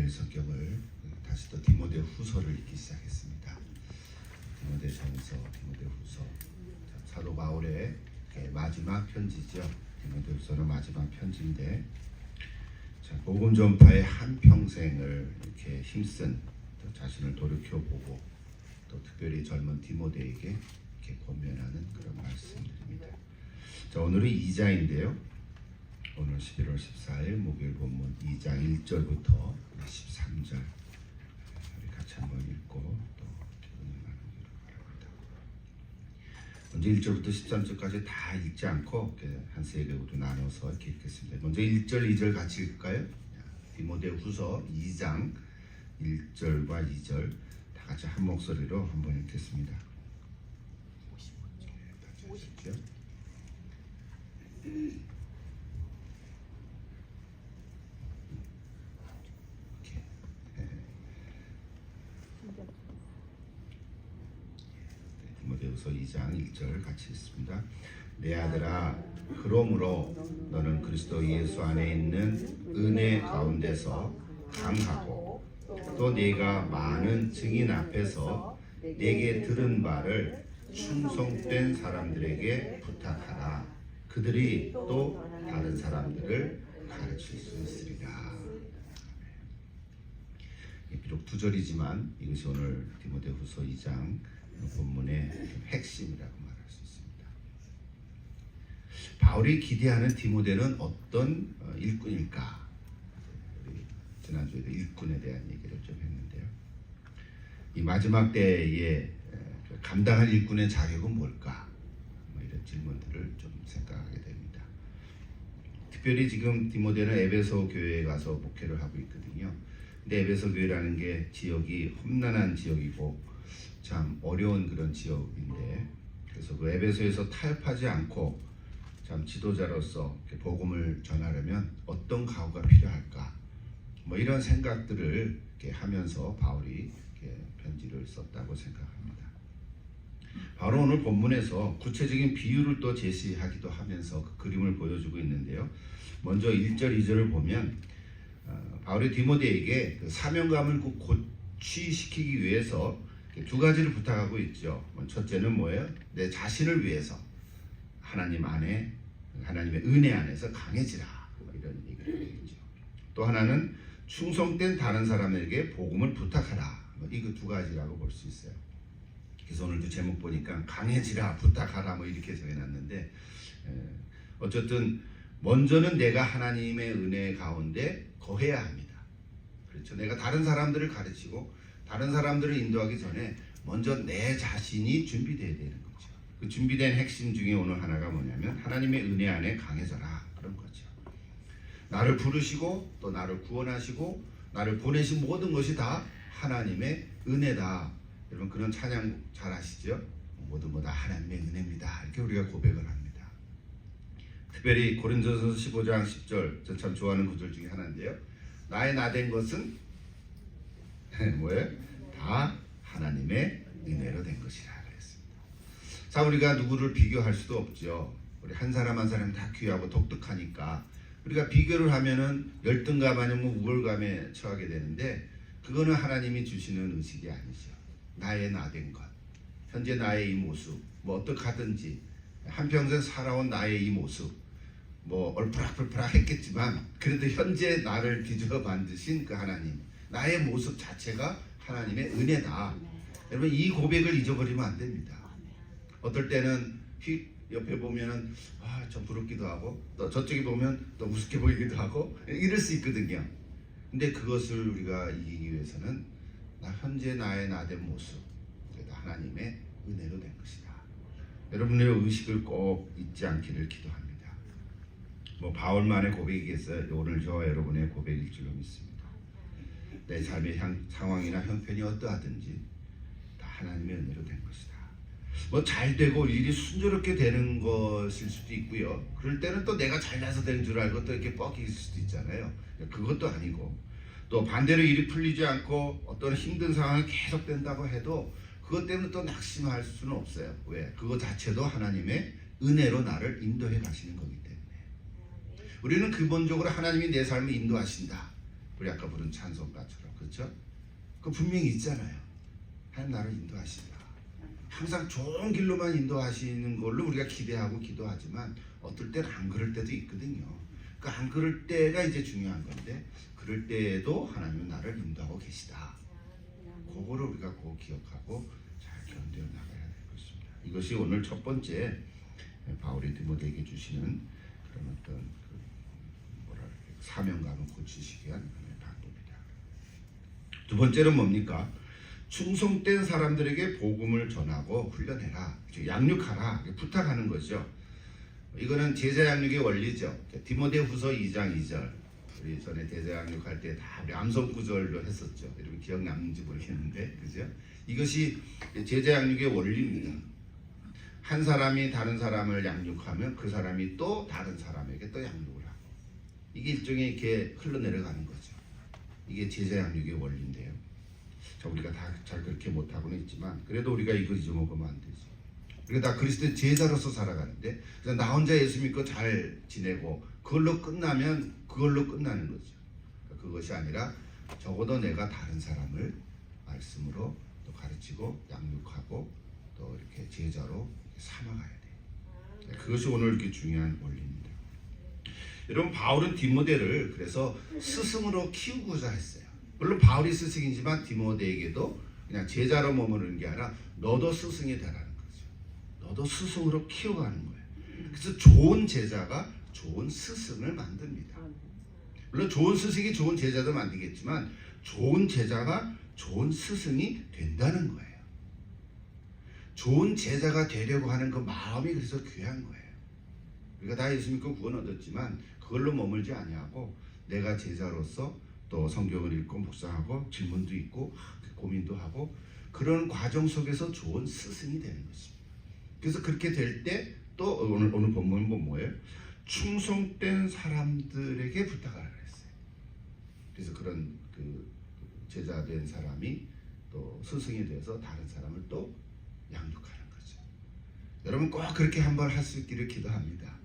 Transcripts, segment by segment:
오늘 성경을 다시 또 디모데 후서를 읽기 시작했습니다. 디모데 전서, 디모데 후서. 사도 바울의 마지막 편지죠. 디모데 후서는 마지막 편지인데, 복음 전파의 한 평생을 이렇게 힘쓴 또 자신을 돌이켜보고 또 특별히 젊은 디모데에게 이렇게 권면하는 그런 말씀드립니다. 자, 오늘은 2장인데요. 오늘 11월 14일 목요일 본문 2장 1절부터 13절 우리 같이 한번 읽고 또 기도를 나누기를 바랍니다. 먼저 1절부터 13절까지 다 읽지 않고 한 세 개로 나눠서 이렇게 읽겠습니다. 먼저 1절, 2절 같이 읽을까요? 디모데 후서 2장 1절과 2절 다 같이 한 목소리로 한번 읽겠습니다. 50죠? 디모데후서 2장 1절 같이 읽습니다. 내 아들아, 그러므로 너는 그리스도 예수 안에 있는 은혜 가운데서 강하고 또 네가 많은 증인 앞에서 네게 들은 바를 충성된 사람들에게 부탁하라. 그들이 또 다른 사람들을 가르칠 수 있으리라. 비록 두 절이지만 이것이 오늘 디모데후서 2장 본문의 핵심이라고 말할 수 있습니다. 바울이 기대하는 디모데는 어떤 일꾼일까? 지난주에도 일꾼에 대한 얘기를 좀 했는데요. 이 마지막 때에 감당할 일꾼의 자격은 뭘까? 이런 질문들을 좀 생각하게 됩니다. 특별히 지금 디모데는 에베소 교회에 가서 목회를 하고 있거든요. 근데 에베소 교회라는 게 지역이 험난한 지역이고 참 어려운 그런 지역인데, 그래서 그 에베소에서 타협하지 않고 참 지도자로서 복음을 전하려면 어떤 각오가 필요할까? 이런 생각들을 이렇게 하면서 바울이 이렇게 편지를 썼다고 생각합니다. 바로 오늘 본문에서 구체적인 비유를 또 제시하기도 하면서 그 그림을 보여주고 있는데요. 먼저 1절, 2절을 보면 바울이 디모데에게 그 사명감을 고취시키기 위해서 두 가지를 부탁하고 있죠. 첫째는 뭐예요? 내 자신을 위해서 하나님 안에, 하나님의 은혜 안에서 강해지라, 이런 얘기를 하겠죠. 또 하나는 충성된 다른 사람에게 복음을 부탁하라. 이거 두 가지라고 볼 수 있어요. 그래서 오늘도 제목 보니까 강해지라, 부탁하라 이렇게 정해놨는데, 어쨌든 먼저는 내가 하나님의 은혜 가운데 거해야 합니다. 그렇죠. 내가 다른 사람들을 가르치고 다른 사람들을 인도하기 전에 먼저 내 자신이 준비되어야 되는 거죠. 그 준비된 핵심 중에 오늘 하나가 뭐냐면 하나님의 은혜 안에 강해져라, 그런 거죠. 나를 부르시고 또 나를 구원하시고 나를 보내신 모든 것이 다 하나님의 은혜다. 여러분 그런 찬양 잘 아시죠? 모두 다 하나님의 은혜입니다. 이렇게 우리가 고백을 합니다. 특별히 고린도전서 15장 10절, 저 참 좋아하는 구절 중에 하나인데요. 나의 나된 것은 뭐예요? 다 하나님의 은혜로 된 것이라 그랬습니다. 자, 우리가 누구를 비교할 수도 없죠. 우리 한 사람 한 사람 다 귀하고 독특하니까 우리가 비교를 하면은 열등감 아니면 우월감에 처하게 되는데, 그거는 하나님이 주시는 의식이 아니죠. 나의 나된 것, 현재 나의 이 모습, 어떻게 하든지 한평생 살아온 나의 이 모습, 얼프락불프락 했겠지만 그래도 현재 나를 뒤집어 만드신 그 하나님, 나의 모습 자체가 하나님의 은혜다. 여러분 이 고백을 잊어버리면 안 됩니다. 어떨 때는 옆에 보면은 좀 부럽기도 하고 또 저쪽에 보면 또 우습게 보이기도 하고 이럴 수 있거든요. 근데 그것을 우리가 이기기 위해서는 현재 나의 나된 모습, 그래도 하나님의 은혜로 된 것이다. 여러분의 의식을 꼭 잊지 않기를 기도합니다. 바울만의 고백이겠어요. 오늘 저와 여러분의 고백일 줄로 믿습니다. 내 삶의 상황이나 형편이 어떠하든지 다 하나님의 은혜로 된 것이다. 잘 되고 일이 순조롭게 되는 것일 수도 있고요. 그럴 때는 또 내가 잘나서 된 줄 알고 또 이렇게 뻑일 수도 있잖아요. 그것도 아니고, 또 반대로 일이 풀리지 않고 어떤 힘든 상황이 계속 된다고 해도 그것 때문에 또 낙심할 수는 없어요. 왜? 그것 자체도 하나님의 은혜로 나를 인도해 가시는 거기 때문에. 우리는 근본적으로 하나님이 내 삶을 인도하신다. 우리 아까 부른 찬송가처럼 그렇죠? 그 분명히 있잖아요. 하나님 나를 인도하신다. 항상 좋은 길로만 인도하시는 걸로 우리가 기대하고 기도하지만 어떨 때는 안 그럴 때도 있거든요. 그 안 그럴 때가 이제 중요한 건데 그럴 때에도 하나님은 나를 인도하고 계시다. 그거를 우리가 꼭 기억하고 잘 견뎌 나가야 될 것입니다. 이것이 오늘 첫 번째 바울이 디모데에게 주시는 그런 어떤 뭐랄까 사명감을 고치시기 위한 방법이다. 두 번째는 뭡니까? 충성된 사람들에게 복음을 전하고 훈련해라, 양육하라 부탁하는 거죠. 이거는 제자 양육의 원리죠. 디모데후서 2장 2절 우리 전에 제자 양육할 때 다 우리 암송 구절로 했었죠. 여러분 기억 남는지 모르겠는데 그죠? 이것이 제자 양육의 원리입니다. 한 사람이 다른 사람을 양육하면 그 사람이 또 다른 사람에게 또 양육을 하고 이게 일종의 이렇게 흘러내려가는 거죠. 이게 제자 양육의 원리인데요. 자, 우리가 다 잘 그렇게 못하고는 있지만 그래도 우리가 이거 잊어먹으면 안 되죠. 우리가 다 그리스도의 제자로서 살아가는데 그래서 나 혼자 예수 믿고 잘 지내고 그걸로 끝나면 그걸로 끝나는 거죠. 그것이 아니라 적어도 내가 다른 사람을 말씀으로 또 가르치고 양육하고 또 이렇게 제자로 삼아가야 돼요. 그것이 오늘 이렇게 중요한 원리입니다. 여러분 바울은 디모데를 그래서 스승으로 키우고자 했어요. 물론 바울이 스승이지만 디모데에게도 그냥 제자로 머무르는 게 아니라 너도 스승이 되라는 거죠. 너도 스승으로 키워가는 거예요. 그래서 좋은 제자가 좋은 스승을 만듭니다. 물론 좋은 스승이 좋은 제자도 만들겠지만 좋은 제자가 좋은 스승이 된다는 거예요. 좋은 제자가 되려고 하는 그 마음이 그래서 귀한 거예요. 우리가 다 예수 믿고 구원 얻었지만 그걸로 머물지 아니하고 내가 제자로서 또 성경을 읽고 묵상하고 질문도 있고 고민도 하고 그런 과정 속에서 좋은 스승이 되는 것입니다. 그래서 그렇게 될 때 또 오늘 본문은 뭐예요? 충성된 사람들에게 부탁하라 그랬어요. 그래서 그런 그 제자 된 사람이 또 스승이 되어서 다른 사람을 또 양육하는 거죠. 여러분 꼭 그렇게 한번 할 수 있기를 기도합니다.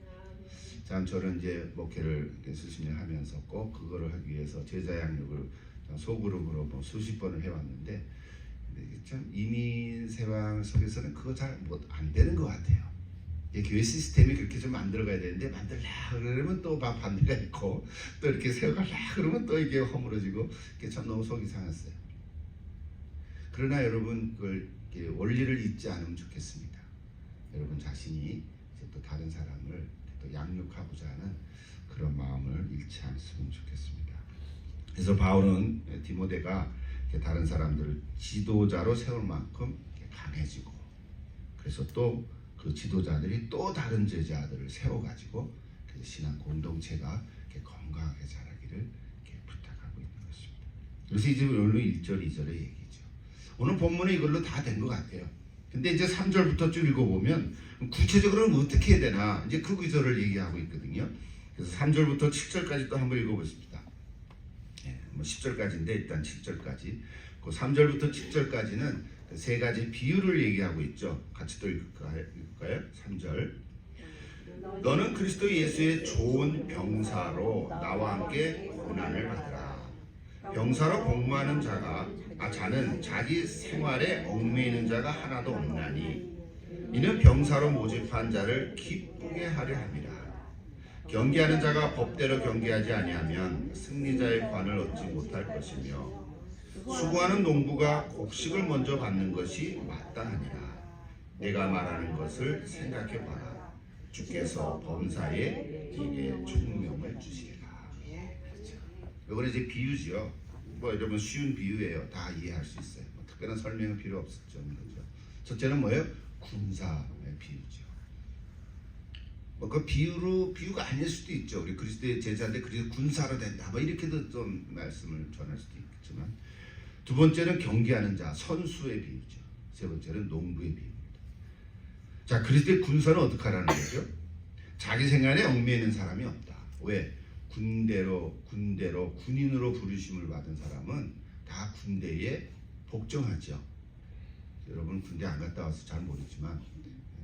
참 저는 이제 목회를 수십 년 하면서 꼭 그거를 하기 위해서 제자 양육을 소그룹으로 뭐 수십 번을 해왔는데 참 이민 세상 속에서는 그거 잘 안 되는 것 같아요. 교회 시스템이 그렇게 좀 만들어가야 되는데 만들라 그러면 또 반대가 있고 또 이렇게 세워가려 그러면 또 이게 허물어지고 이게 참 너무 속이 상했어요. 그러나 여러분 그걸 원리를 잊지 않으면 좋겠습니다. 여러분 자신이 이제 또 다른 사람을 또 양육하고자 하는 그런 마음을 잃지 않았으면 좋겠습니다. 그래서 바울은 디모데가 다른 사람들을 지도자로 세울 만큼 강해지고 그래서 또 그 지도자들이 또 다른 제자들을 세워가지고 신앙 공동체가 건강하게 자라기를 부탁하고 있는 것입니다. 그래서 이제 오늘 1절, 2절의 얘기죠. 오늘 본문은 이걸로 다 된 것 같아요. 근데 이제 3절부터 쭉 읽어보면 구체적으로는 어떻게 해야 되나 이제 그 구절을 얘기하고 있거든요. 그래서 3절부터 7절까지 또 한번 읽어보십시다. 뭐 10절까지인데 일단 7절까지 그 3절부터 7절까지는 세 가지 비유를 얘기하고 있죠. 같이 또 읽을까요? 3절 너는 그리스도 예수의 좋은 병사로 나와 함께 고난을 받으라. 병사로 복무하는 자는 자기 생활에 얽매이는 자가 하나도 없나니 이는 병사로 모집한 자를 기쁘게 하려 함이라. 경계하는 자가 법대로 경계하지 아니하면 승리자의 관을 얻지 못할 것이며 수고하는 농부가 곡식을 먼저 받는 것이 마땅하니라. 내가 말하는 것을 생각해 봐라. 주께서 범사에 네게 총명을 주시리라. 그렇죠. 이거는 이제 비유죠. 뭐 여러분 쉬운 비유예요. 다 이해할 수 있어요. 뭐 특별한 설명은 필요 없었죠. 그렇죠. 첫째는 뭐예요? 군사의 비유죠. 뭐 그 비유가 아닐 수도 있죠. 우리 그리스도의 제자인데 그래서 군사로 된다. 뭐 이렇게도 좀 말씀을 전할 수도 있겠지만 두 번째는 경계하는 자, 선수의 비유죠. 세 번째는 농부의 비유입니다. 자, 그리스도의 군사는 어떻게 하라는 거죠? 자기 생활에 얽매이는 사람이 없다. 왜? 군인으로 부르심을 받은 사람은 다 군대에 복종하죠. 여러분 군대 안 갔다 와서 잘 모르지만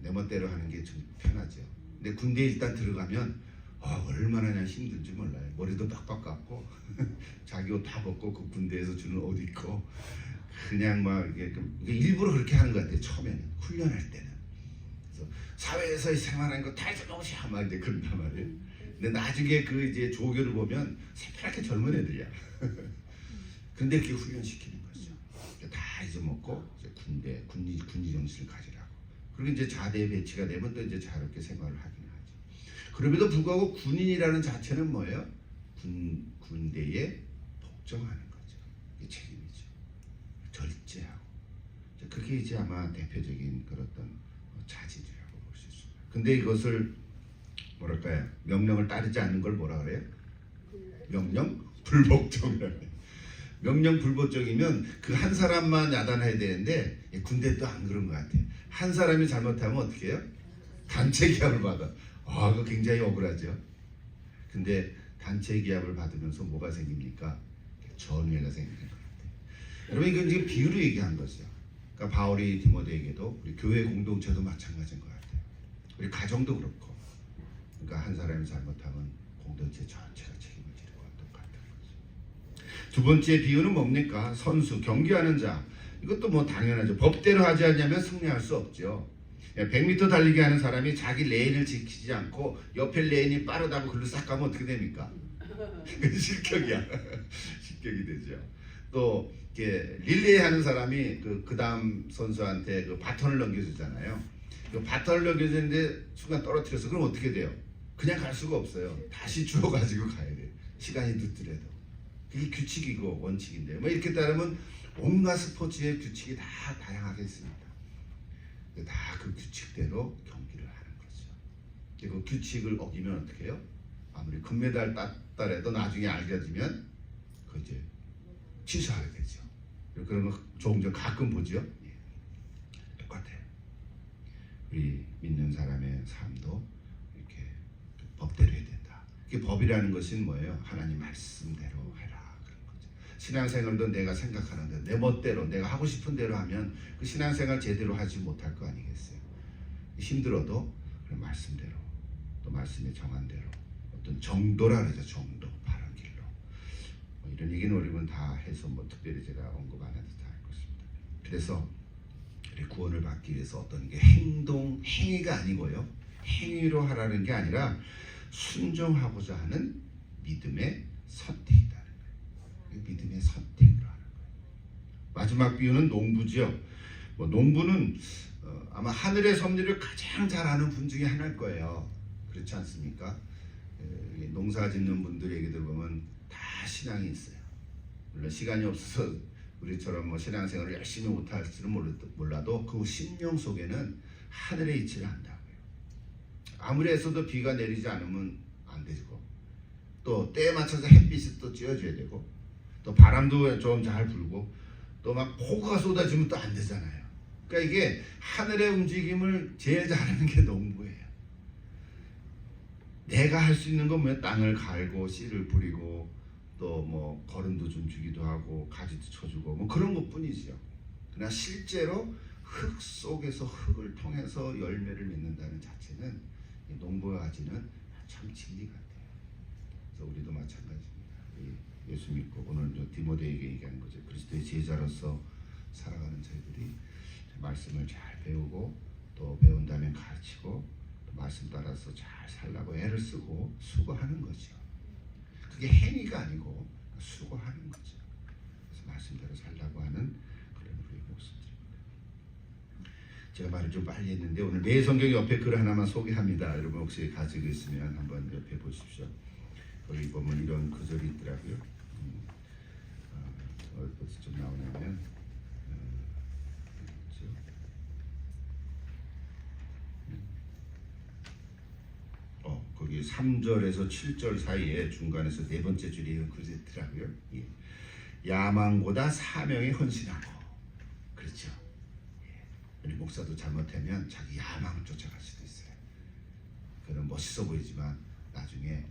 내 멋대로 하는 게 좀 편하죠. 근데 군대에 일단 들어가면 얼마나 그냥 힘든지 몰라요. 머리도 빡빡 깎고 자기 옷 다 벗고 그 군대에서 주는 옷 입고 그냥 막 이게 일부러 그렇게 하는 것 같아요. 처음에는 훈련할 때는. 그래서 사회에서 생활하는 거 다 잊어먹으시야 막 이제 그런단 말이에요. 근데 나중에 그 이제 조교를 보면 새파랗게 젊은 애들이야. 근데 그게 훈련시키는 거죠. 다 잊어먹고 이제 군기 정신을 가지라고. 그리고 이제 자대에 배치가 되면 또 이제 자유롭게 생활을 하긴 하죠. 그럼에도 불구하고 군인이라는 자체는 뭐예요? 군대에 복종하는 거죠. 이게 책임이죠. 절제하고. 그게 이제 아마 대표적인 그런 어떤 자질이라고 볼 수 있습니다. 근데 이것을 뭐랄까요? 명령을 따르지 않는 걸 뭐라 그래요? 명령 불복종이라고 해요. 명령 불복종이면 그 한 사람만 야단해야 되는데 군대도 안 그런 것 같아요. 한 사람이 잘못하면 어떻게 해요? 단체 기합을 받아. 그거 굉장히 억울하죠. 근데 단체 기합을 받으면서 뭐가 생깁니까? 전회가 생기는 것 같아요. 여러분 이건 지금 비유로 얘기한 거죠. 그러니까 바울이 디모데에게도 우리 교회 공동체도 마찬가지인 것 같아요. 우리 가정도 그렇고. 그러니까 한 사람이 잘못하면 공동체 전체가 책임을 지는 것과 똑같은 거죠. 두 번째 비유는 뭡니까? 선수, 경기하는 자. 이것도 뭐 당연하죠. 법대로 하지 않냐면 승리할 수 없죠. 100m 달리기 하는 사람이 자기 레인을 지키지 않고 옆에 레인이 빠르다고 글로 싹 가면 어떻게 됩니까? 실격이야. 실격이 되죠. 또 이렇게 릴레이 하는 사람이 그 다음 선수한테 그 바톤을 넘겨주잖아요. 그 바톤을 넘겨주는데 순간 떨어뜨려서 그럼 어떻게 돼요? 그냥 갈 수가 없어요. 다시 주워가지고 가야 돼요. 시간이 늦더라도. 그게 규칙이고 원칙인데요. 뭐 이렇게 따르면 온갖 스포츠의 규칙이 다 다양하게 있습니다. 다 그 규칙대로 경기를 하는 거죠. 그 규칙을 어기면 어떻게 해요? 아무리 금메달 땄더라도 나중에 알려지면 그 이제 취소하게 되죠. 그런 거 종종 가끔 보죠. 예. 똑같아요. 우리 믿는 사람의 삶도 이렇게 법대로 해야 된다. 이게 법이라는 것은 뭐예요? 하나님 말씀대로 해라 그런 거죠. 신앙생활도 내가 생각하는 대로 내 멋대로 내가 하고 싶은 대로 하면 그 신앙생활 제대로 하지 못할 거 아니겠어요? 힘들어도 그런 말씀대로 또 말씀의 정한 대로 어떤 정도라 그러죠. 정도 바른 길로 뭐 이런 얘기는 우리는 다 해서 뭐 특별히 제가 언급 안 해도 다 할 것입니다. 그래서 우리 구원을 받기 위해서 어떤 게 행위가 아니고요. 행위로 하라는 게 아니라 순종하고자 하는 믿음의 선택이라는 거예요. 믿음의 선택으로 하는 거예요. 마지막 비유는 농부죠. 뭐 농부는 아마 하늘의 섭리를 가장 잘 아는 분 중에 하나일 거예요. 그렇지 않습니까? 농사 짓는 분들에게도 보면 다 신앙이 있어요. 물론 시간이 없어서 우리처럼 뭐 신앙생활을 열심히 못할지는 몰라도 그 심령 속에는 하늘의 이치를 안다고요. 아무리 애써도 비가 내리지 않으면 안 되고 또 때에 맞춰서 햇빛이 또 쬐어줘야 되고 또 바람도 좀 잘 불고 또 막 폭우가 쏟아지면 또 안 되잖아요. 그러니까 이게 하늘의 움직임을 제일 잘하는 게 농부예요. 내가 할 수 있는 건 뭐 땅을 갈고 씨를 뿌리고 또 뭐 거름도 좀 주기도 하고 가지도 쳐주고 뭐 그런 것뿐이죠. 그러나 실제로 흙 속에서 흙을 통해서 열매를 맺는다는 자체는 농부가지는 참 진리 같아요. 그래서 우리도 마찬가지입니다. 예수 믿고 오늘 디모데에게 얘기하는 거죠. 그리스도의 제자로서 살아가는 저희들이 말씀을 잘 배우고 또 배운 다음에 가르치고 또 말씀 따라서 잘 살라고 애를 쓰고 수고하는 거죠. 그게 행위가 아니고 수고하는 거죠. 그래서 말씀대로 살라고 하는 그런 우리의 모습들입니다. 제가 말을 좀 빨리 했는데 오늘 내 성경 옆에 글 하나만 소개합니다. 여러분 혹시 가지고 있으면 한번 옆에 보십시오. 거기 보면 이런 구절이 있더라고요. 어디서 좀 나오냐면 거기 3절에서 7절 사이에 중간에서 네 번째 줄이 글이 있더라고요. 예. 야망보다 사명에 헌신하고 그렇죠. 예. 우리 목사도 잘못하면 자기 야망을 쫓아갈 수도 있어요. 그는 멋있어 보이지만 나중에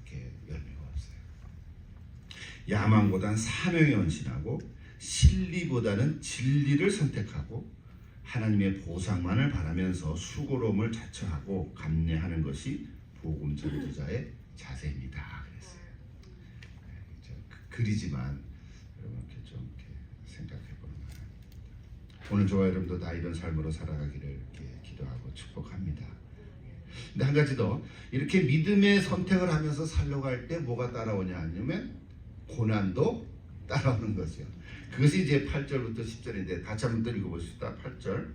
이렇게 열매가 없어요. 야망보다는 사명에 헌신하고 실리보다는 진리를 선택하고 하나님의 보상만을 바라면서 수고로움을 자처하고 감내하는 것이 복음 전도자의 자세입니다. 그랬어요. 글이지만 여러분 이렇게 좀 이렇게 생각해 보는 거예요. 오늘 저와 여러분도 다 이런 삶으로 살아가기를 이렇게 기도하고 축복합니다. 근데 한 가지 더, 이렇게 믿음의 선택을 하면서 살려고 할 때 뭐가 따라오냐 하면 고난도 따라오는 거죠. 그것이 이제 8절부터 10절인데 같이 한번 또 읽어보십시다. 8절.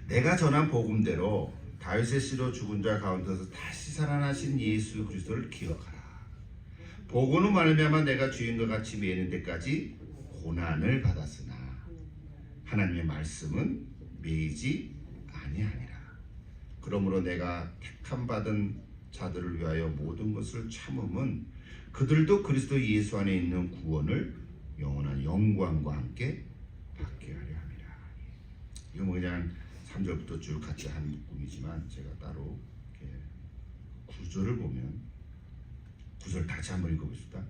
내가 전한 복음대로 다윗의 씨로 죽은 자 가운데서 다시 살아나신 예수 그리스도를 기억하라. 복음으로 말미암아 내가 주인과 같이 매이는 데까지 고난을 받았으나 하나님의 말씀은 매이지 아니하니라. 그러므로 내가 택함 받은 자들을 위하여 모든 것을 참음은 그들도 그리스도 예수 안에 있는 구원을 영원한 영광과 함께 받게 하려 함이라. 이거 뭐 그냥 3절부터 쭉 같이 한 묶음이지만 제가 따로 이렇게 구절을 보면, 구절 다시 한번 읽어봅시다.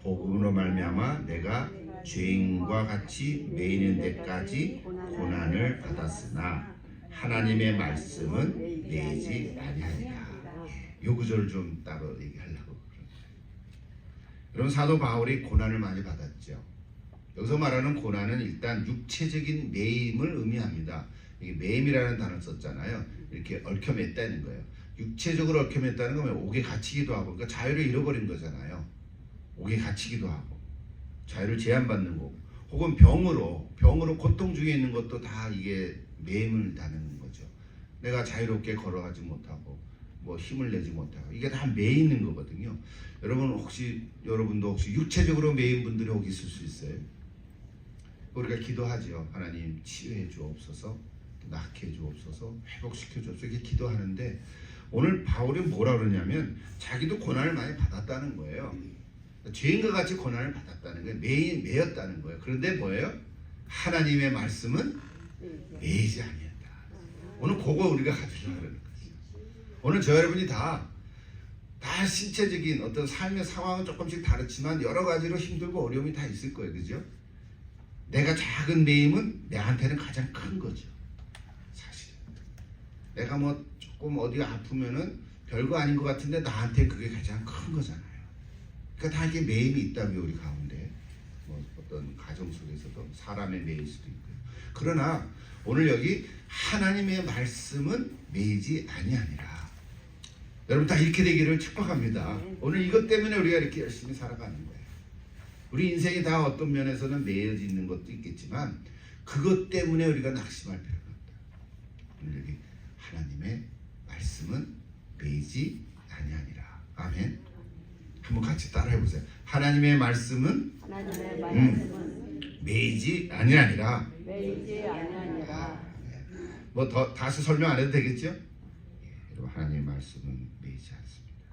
복음으로 말미암아 내가 죄인과 같이 매이는 데까지 고난을 받았으나 하나님의 말씀은 매이지 아니하니라. 이 구절을 좀 따로 얘기하려고 그런 거예요. 여러분, 사도 바울이 고난을 많이 받았죠. 여기서 말하는 고난은 일단 육체적인 매임을 의미합니다. 이게 매임이라는 단어를 썼잖아요. 이렇게 얽혀맸다는 거예요. 육체적으로 얽혀맸다는 거면 옥에 갇히기도 하고, 그러니까 자유를 잃어버린 거잖아요. 옥에 갇히기도 하고 자유를 제한받는 거고, 혹은 병으로 고통 중에 있는 것도 다 이게 매임을 다는 거죠. 내가 자유롭게 걸어가지 못하고 뭐 힘을 내지 못하고, 이게 다 매이는 거거든요. 여러분도 혹시 육체적으로 매인 분들이 혹 있을 수 있어요. 우리가 기도하죠. 하나님 치유해 주옵소서, 낫게 해 주옵소서, 회복시켜 주옵소서, 이렇게 기도하는데 오늘 바울이 뭐라 그러냐면 자기도 고난을 많이 받았다는 거예요. 죄인과 같이 고난을 받았다는 거예요. 매였다는 거예요. 그런데 뭐예요? 하나님의 말씀은 매이지 아니었다. 오늘 그거 우리가 가지려고 그러는 거죠. 오늘 저 여러분이 다 신체적인 어떤 삶의 상황은 조금씩 다르지만 여러 가지로 힘들고 어려움이 다 있을 거예요. 그죠? 내가 작은 매임은 내한테는 가장 큰 거죠. 사실 내가 뭐 조금 어디가 아프면은 별거 아닌 것 같은데 나한테 그게 가장 큰 거잖아요. 그러니까 다 이게 매임이 있다고요. 우리 가운데 뭐 어떤 가정 속에서도 사람의 매일 수도 있고요. 그러나 오늘 여기 하나님의 말씀은 매이지 아니하니라. 여러분 다 이렇게 되기를 축복합니다. 오늘 이것 때문에 우리가 이렇게 열심히 살아가는 거예요. 우리 인생이 다 어떤 면에서는 매여져 있는 것도 있겠지만 그것 때문에 우리가 낙심할 필요가 없다. 오늘 여기 하나님의 말씀은 매이지 아니하니라. 아멘. 한번 같이 따라해 보세요. 하나님의 말씀은 매이지 아니하니라. 뭐 더 다시 설명 안 해도 되겠죠? 여러분, 하나님의 말씀은 매이지 않습니다.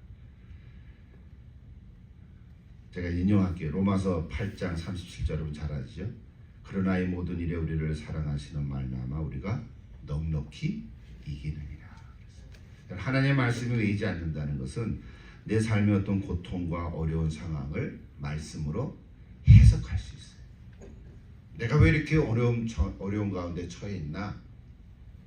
제가 인용할게요. 로마서 8장 37절 여러분 잘 아시죠? 그러나 이 모든 일에 우리를 사랑하시는 말미암아 우리가 넉넉히 이기느니라. 하나님의 말씀이 매이지 않는다는 것은 내 삶의 어떤 고통과 어려운 상황을 말씀으로 해석할 수 있어요. 내가 왜 이렇게 어려운 가운데 처해 있나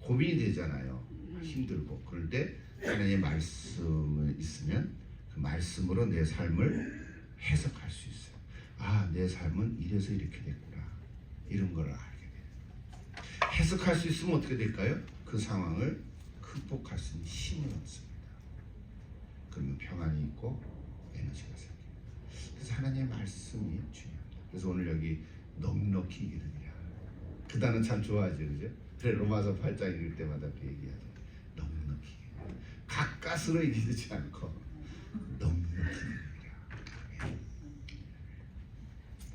고민이 되잖아요. 힘들고. 그럴 때 하나님의 말씀이 있으면 그 말씀으로 내 삶을 해석할 수 있어요. 아, 내 삶은 이래서 이렇게 됐구나. 이런 걸 알게 돼요. 해석할 수 있으면 어떻게 될까요? 그 상황을 극복할 수 있는 힘을 얻습니다. 그러면 평안이 있고 에너지가 생겨요. 그래서 하나님의 말씀이 중요합니다. 그래서 오늘 여기 넉넉히 이기느니라. 그 단어 참 좋아하죠, 그죠? 그래 로마서 8장 읽을 때마다 그 얘기하죠. 넉넉히 가까스로 이기지 않고 넉넉히 이기느니라.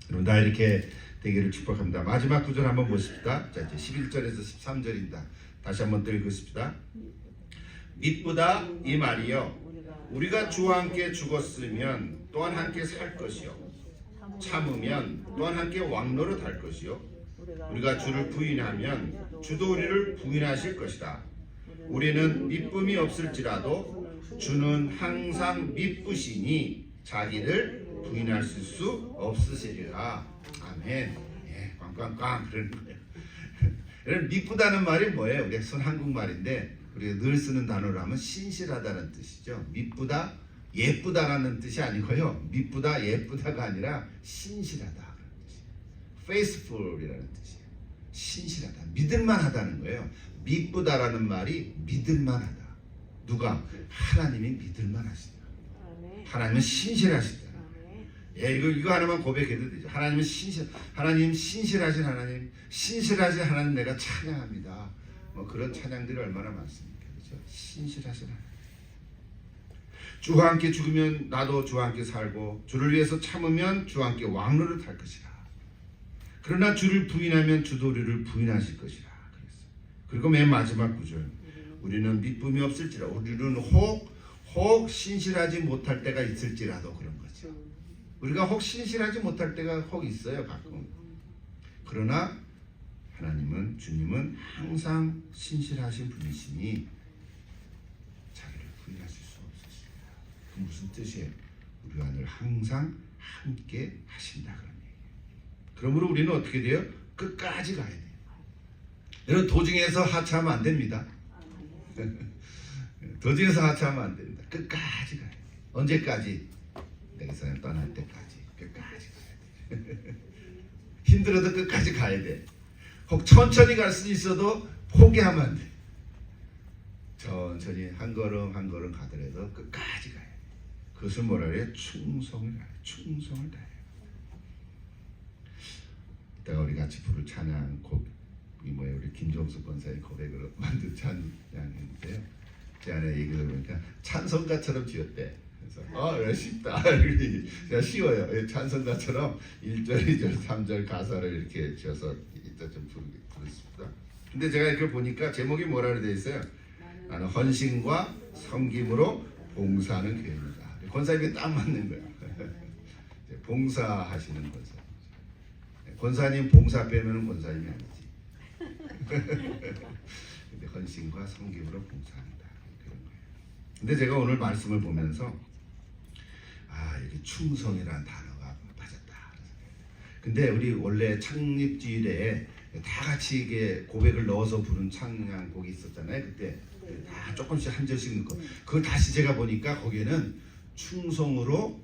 여러분 다 이렇게 되기를 축복합니다. 마지막 구절 한번 보십시다. 자, 이제 11절에서 13절입니다. 다시 한번 또 읽으십시다. 믿보다 이 말이요, 우리가 주와 함께 죽었으면 또한 함께 살 것이요, 참으면 또한 함께 왕노릇 할 것이요, 우리가 주를 부인하면 주도 우리를 부인하실 것이다. 우리는 미쁨이 없을지라도 주는 항상 미쁘시니 자기를 부인할 수 없으시리라. 아멘. 예, 꽝꽝꽝 그런 거예요. 여러분, 미쁘다는 말이 뭐예요? 우리 순 한국말인데 우리가 늘 쓰는 단어로 하면 신실하다는 뜻이죠. 미쁘다, 예쁘다라는 뜻이 아니고요. 미쁘다, 예쁘다가 아니라 신실하다 그런 뜻이에요. faithful이라는 뜻이에요. 신실하다, 믿을만하다는 거예요. 미쁘다라는 말이 믿을만하다. 누가? 하나님이 믿을만하시다. 하나님은 신실하시다. 예, 이거 하나만 고백해도 되죠. 하나님은 하나님 신실하신 하나님, 신실하신 하나님 내가 찬양합니다. 뭐 그런 찬양들이 얼마나 많습니까, 그렇죠? 신실하신 하나님. 주와 함께 죽으면 나도 주와 함께 살고 주를 위해서 참으면 주와 함께 왕노를 탈 것이라. 그러나 주를 부인하면 주도 우리를 부인하실 것이라 그랬어요. 그리고 맨 마지막 구절, 우리는 믿음이 없을지라, 우리는 혹 신실하지 못할 때가 있을지라도 그런 거죠. 우리가 혹 신실하지 못할 때가 혹 있어요, 가끔. 그러나 하나님은, 주님은 항상 신실하신 분이시니 자기를 부인하실 수 없으십니다. 그 무슨 뜻이에요? 우리와 늘 항상 함께 하신다 그런 얘기예요. 그러므로 우리는 어떻게 돼요? 끝까지 가야 돼요. 여러분, 도중에서 하차하면 안 됩니다. 도중에서 하차하면 안 됩니다. 끝까지 가야 돼요. 언제까지? 내게서 떠날 때까지 끝까지 가야 돼. 힘들어도 끝까지 가야 돼. 혹 천천히 갈 수 있어도 포기하면 안 돼. 천천히 한 걸음 한 걸음 가더라도 끝까지 가야 돼. 그것을 뭐라 그래요? 충성을 다해. 충성을 다해요. 이따가 우리 같이 부를 찬양 우리 김종숙 권사의 고백으로 만든 찬양인데요. 제 안에 얘기를 보니까 찬송가처럼 지었대. 그래서 쉽다. 그냥 쉬워요. 찬송가처럼 1절, 2절, 3절 가사를 이렇게 지어서 이따 좀 부르겠습니다. 근데 제가 이렇게 보니까 제목이 뭐라 되어 있어요? 나는 헌신과 섬김으로 봉사하는 교회입니다. 권사님이 딱 맞는 거예요. 봉사하시는 권사. 권사님 봉사 빼면은 권사님이 아니지. 근데 헌신과 섬김으로 봉사한다. 그런 거예요. 근데 제가 오늘 말씀을 보면서 여기 충성이라는 단어가 빠졌다. 근데 우리 원래 창립주일에 다 같이 이게 고백을 넣어서 부른 찬양곡이 있었잖아요. 그때 다 조금씩 한 절씩 넣고 그걸 다시 제가 보니까 거기에는 충성으로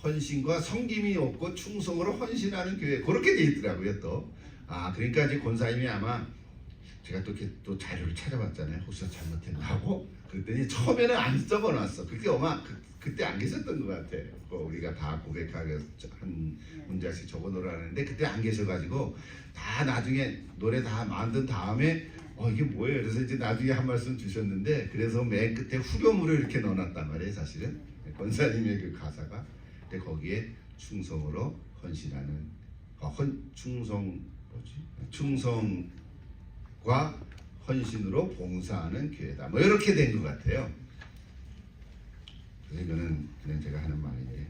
헌신과 섬김이 없고 충성으로 헌신하는 교회 그렇게 돼 있더라고요. 또 그러니까 이제 권사님이 아마 제가 또 이렇게 또 자료를 찾아봤잖아요. 혹시 잘못했나 하고 그랬더니 처음에는 안 써버놨어. 그게 아마 그때 안 계셨던 것 같아요. 우리가 다 고백하게 한 문장씩 적어놓으라는데 그때 안 계셔가지고 다 나중에 노래 다 만든 다음에 이게 뭐예요? 그래서 이제 나중에 한 말씀 주셨는데 그래서 맨 끝에 후렴으로 이렇게 넣어놨단 말이에요. 사실은 권사님의 그 가사가. 근데 거기에 충성으로 헌신하는 충성과 헌신으로 봉사하는 교회다. 뭐 이렇게 된 것 같아요. 그래서 이거는 그냥 제가 하는 말인데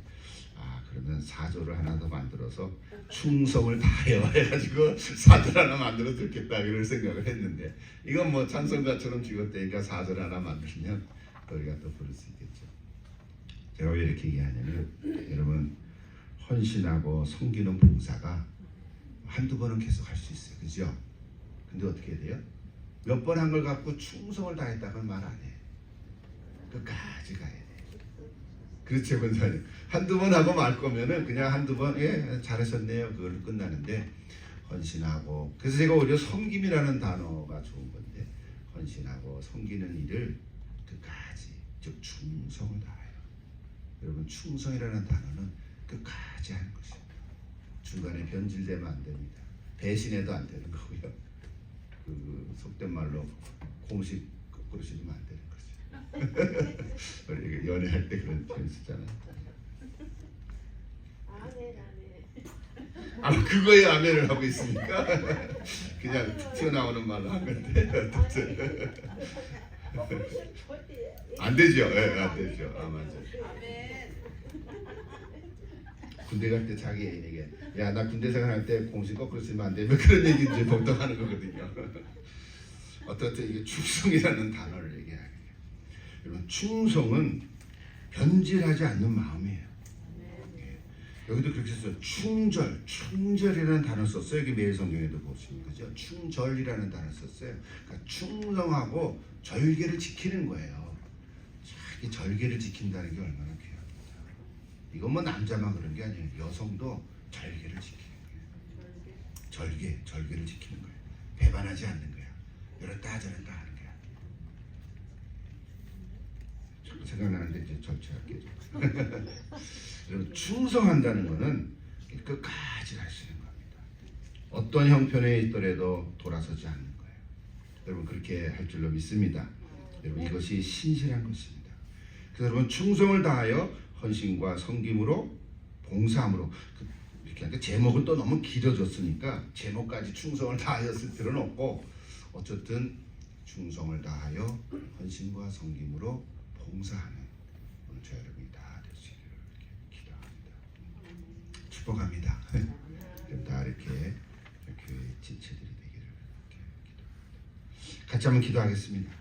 그러면 사조를 하나 더 만들어서 충성을 다해요 해가지고 사절 하나 만들어 듣겠다 이런 생각을 했는데 이건 뭐 찬송가처럼 지었다니까 사절 하나 만들면 우리가 또 부를 수 있겠죠. 제가 왜 이렇게 얘기하냐면 여러분 헌신하고 섬기는 봉사가 한두 번은 계속 할 수 있어요. 그죠? 근데 어떻게 해야 돼요? 몇 번 한 걸 갖고 충성을 다했다고는 말 안 해. 끝까지 가야 돼. 그렇죠, 권사님. 한두 번 하고 말 거면은 그냥 한두 번 잘하셨네요. 그걸로 끝나는데 헌신하고 그래서 제가 오히려 섬김이라는 단어가 좋은 건데 헌신하고 섬기는 일을 끝까지 즉 충성을 다해요. 여러분 충성이라는 단어는 끝까지 하는 것입니다. 중간에 변질되면 안 됩니다. 배신해도 안 되는 거고요. 그 속된 말로 공식 거꾸로시면 안 되는 거죠. 우리 연애할 때 그런 표현 쓰잖아요. 그거에 아멘을 하고 있습니까? 그냥 튀어나오는 말로 한 건데 안 되죠. 안 되죠. 맞아요. 군대 갈 때 자기 애인에게 나 군대 생활할 때 공식 거꾸로 쓰면 안 돼. 그런 얘기 이제 보통 하는 거거든요. 어떻든 이게 충성이라는 단어를 얘기하는 거예요. 여러분 충성은 변질하지 않는 마음이에요. 여기도 그렇게 썼어요. 충절이라는 단어 썼어요. 여기 매일 성경에도 보시면 그죠? 충절이라는 단어 썼어요. 그러니까 충성하고 절개를 지키는 거예요. 자기 절개를 지킨다는 게 얼마나 귀합니다. 이건 뭐 남자만 그런 게 아니에요. 여성도 절개를 지키는 거예요. 절개를 지키는 거예요. 배반하지 않는 거야. 이랬다 저랬다 하는 거야. 자꾸 생각나는데 이제 절제할게요. 여러분 충성한다는 것은 끝까지 갈 수 있는 겁니다. 어떤 형편에 있더라도 돌아서지 않는 거예요. 여러분 그렇게 할 줄로 믿습니다. 여러분 이것이 신실한 것입니다. 그래서 여러분 충성을 다하여 헌신과 섬김으로 봉사함으로 이렇게 하니까 제목은 또 너무 길어졌으니까 제목까지 충성을 다하였을 필요는 없고 어쨌든 충성을 다하여 헌신과 섬김으로 봉사하는 오늘 저희 여러분이 다 될 수 있기를 기도합니다. 축복합니다. 그럼 다 이렇게 교회 지체들이 되기를 기도합니다. 같이 한번 기도하겠습니다.